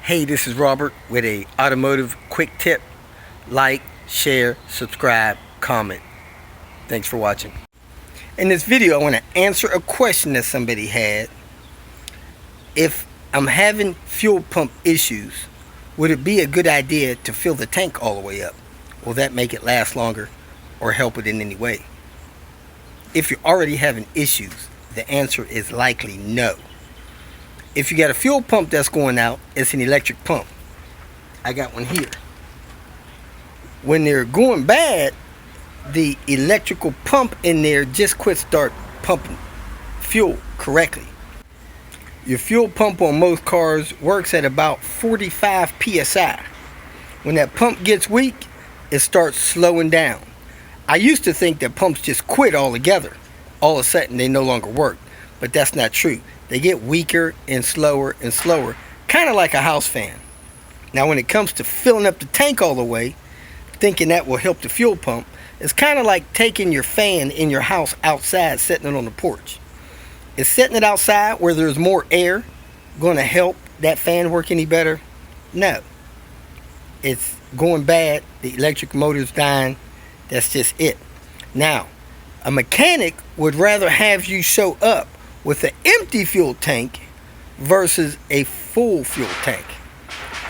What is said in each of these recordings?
Hey, this is Robert with a automotive quick tip. Like, share, subscribe, comment. Thanks for watching. In this video, I want to answer a question that somebody had. If I'm having fuel pump issues, would it be a good idea to fill the tank all the way up? Will that make it last longer or help it in any way? If you're already having issues, the answer is likely no. If you got a fuel pump that's going out, it's an electric pump. I got one here. When they're going bad, the electrical pump in there just start pumping fuel correctly. Your fuel pump on most cars works at about 45 psi. When that pump gets weak, it starts slowing down. I used to think that pumps just quit altogether. All of a sudden they no longer work, but that's not true. They get weaker and slower, kind of like a house fan. Now when it comes to filling up the tank all the way, thinking that will help the fuel pump, it's kind of like taking your fan in your house outside, setting it on the porch. Is setting it outside where there's more air going to help that fan work any better? No. It's going bad, the electric motor's dying, that's just it. Now, a mechanic would rather have you show up with an empty fuel tank versus a full fuel tank.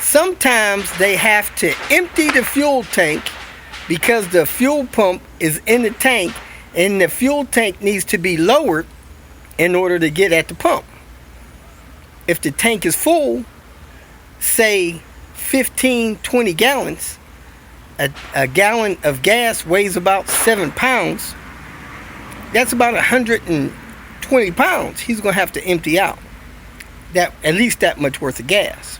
Sometimes they have to empty the fuel tank because the fuel pump is in the tank and the fuel tank needs to be lowered in order to get at the pump. If the tank is full, say 15-20 gallons, a gallon of gas weighs about 7 pounds. That's about 120 pounds he's going to have to empty out. That at least that much worth of gas.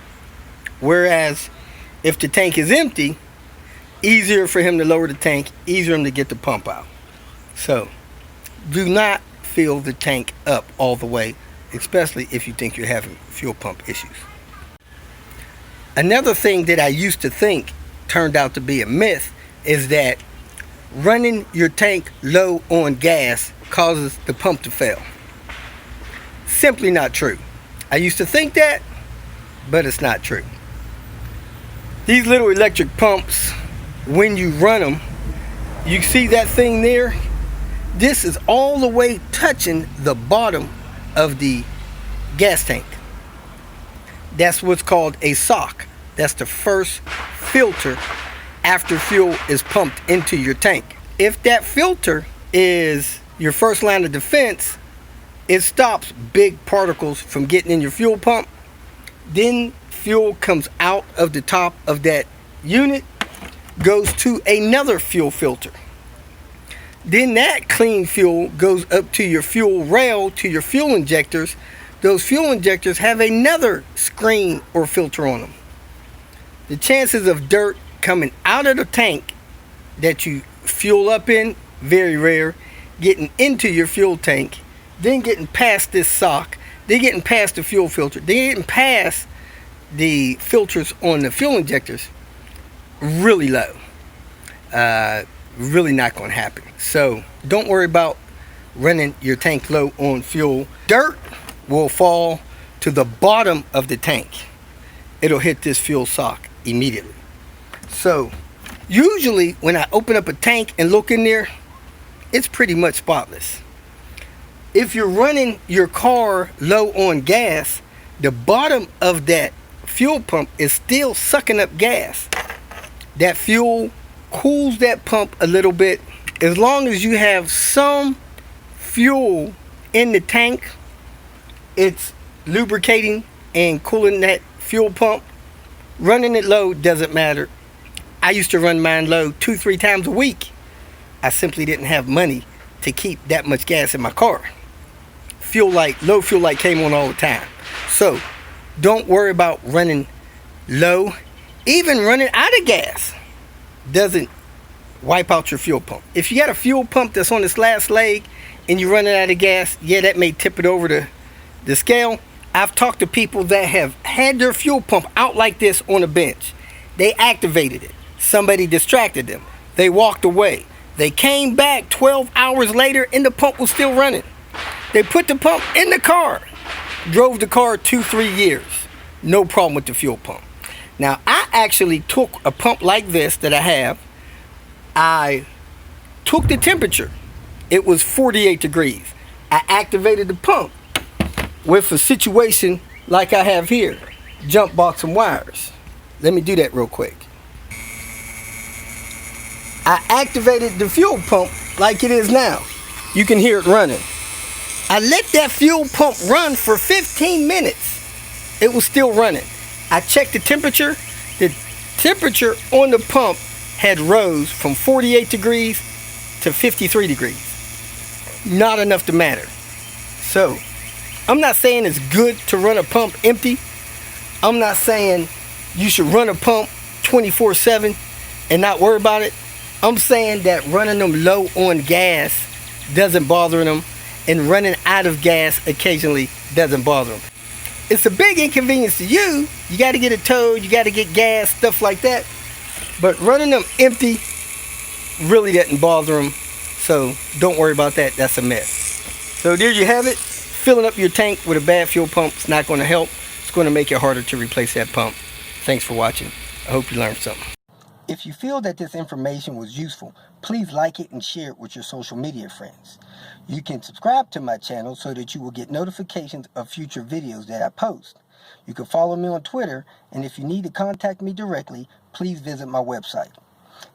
Whereas if the tank is empty, easier for him to lower the tank, easier for him to get the pump out. So do not fill the tank up all the way, especially if you think you're having fuel pump issues. Another thing that I used to think turned out to be a myth is that running your tank low on gas causes the pump to fail. Simply not true. I used to think that, but it's not true. These little electric pumps, when you run them, you see that thing there? This is all the way touching the bottom of the gas tank. That's what's called a sock. That's the first filter after fuel is pumped into your tank. If that filter is your first line of defense, it stops big particles from getting in your fuel pump. Then fuel comes out of the top of that unit, goes to another fuel filter. Then that clean fuel goes up to your fuel rail, to your fuel injectors. Those fuel injectors have another screen or filter on them. The chances of dirt coming out of the tank that you fuel up in, very rare. Getting into your fuel tank, then getting past this sock, then getting past the fuel filter, then getting past the filters on the fuel injectors, really low. Really not going to happen. So don't worry about running your tank low on fuel. Dirt will fall to the bottom of the tank. It'll hit this fuel sock immediately. So usually when I open up a tank and look in there, it's pretty much spotless. If you're running your car low on gas, the bottom of that fuel pump is still sucking up gas. That fuel cools that pump a little bit. As long as you have some fuel in the tank, it's lubricating and cooling that fuel pump. Running it low doesn't matter. I used to run mine low 2-3 times a week. I simply didn't have money to keep that much gas in my car. Low fuel light came on all the time. So don't worry about running low. Even running out of gas doesn't wipe out your fuel pump. If you got a fuel pump that's on its last leg and you're running out of gas, yeah, that may tip it over the scale. I've talked to people that have had their fuel pump out like this on a bench. They activated it. Somebody distracted them. They walked away. They came back 12 hours later and the pump was still running. They put the pump in the car, drove the car 2-3 years. no problem with the fuel pump. Now, I actually took a pump like this that I have. I took the temperature. It was 48 degrees. I activated the pump with a situation like I have here. Jump box and wires. Let me do that real quick. I activated the fuel pump like it is now. You can hear it running. I let that fuel pump run for 15 minutes. It was still running. I checked the temperature. The temperature on the pump had rose from 48 degrees to 53 degrees. Not enough to matter. So, I'm not saying it's good to run a pump empty. I'm not saying you should run a pump 24/7 and not worry about it. I'm saying that running them low on gas doesn't bother them, and running out of gas occasionally doesn't bother them. It's a big inconvenience to you. You got to get it towed, you got to get gas, stuff like that. But running them empty really doesn't bother them. So don't worry about that. That's a mess. So there you have it. Filling up your tank with a bad fuel pump is not going to help. It's going to make it harder to replace that pump. Thanks for watching. I hope you learned something. If you feel that this information was useful, please like it and share it with your social media friends. You can subscribe to my channel so that you will get notifications of future videos that I post. You can follow me on Twitter, and if you need to contact me directly, please visit my website.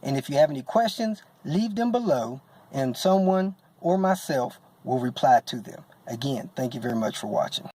And if you have any questions, leave them below, and someone or myself will reply to them. Again, thank you very much for watching.